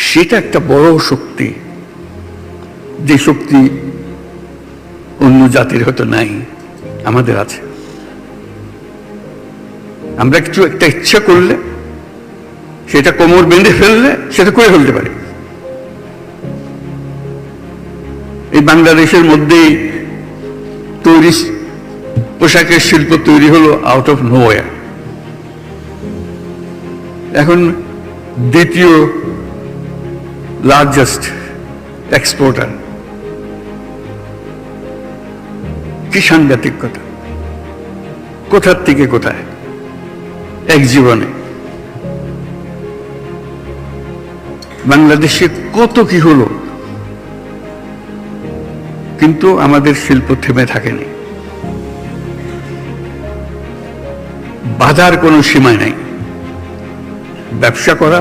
সেটা একটা বড় শক্তি, যে শক্তি অন্য জাতির হয়তো নাই, আমাদের আছে। আমরা কিছু একটা ইচ্ছা করলে, সেটা কোমর বেঁধে ফেললে সেটা করে ফেলতে পারি। এই বাংলাদেশের মধ্যেই তৈরি পোশাকের শিল্প তৈরি হলো আউট অফ নোওয়্যার। এখন দ্বিতীয় লার্জেস্ট এক্সপোর্টার। কি সাংঘাতিক কথা! কোথার থেকে কোথায় এক জীবনে বাংলাদেশে কত কি হলো, কিন্তু আমাদের শিল্প থেমে থাকেনি। বাধার কোনো সীমা নেই। ব্যবসা করা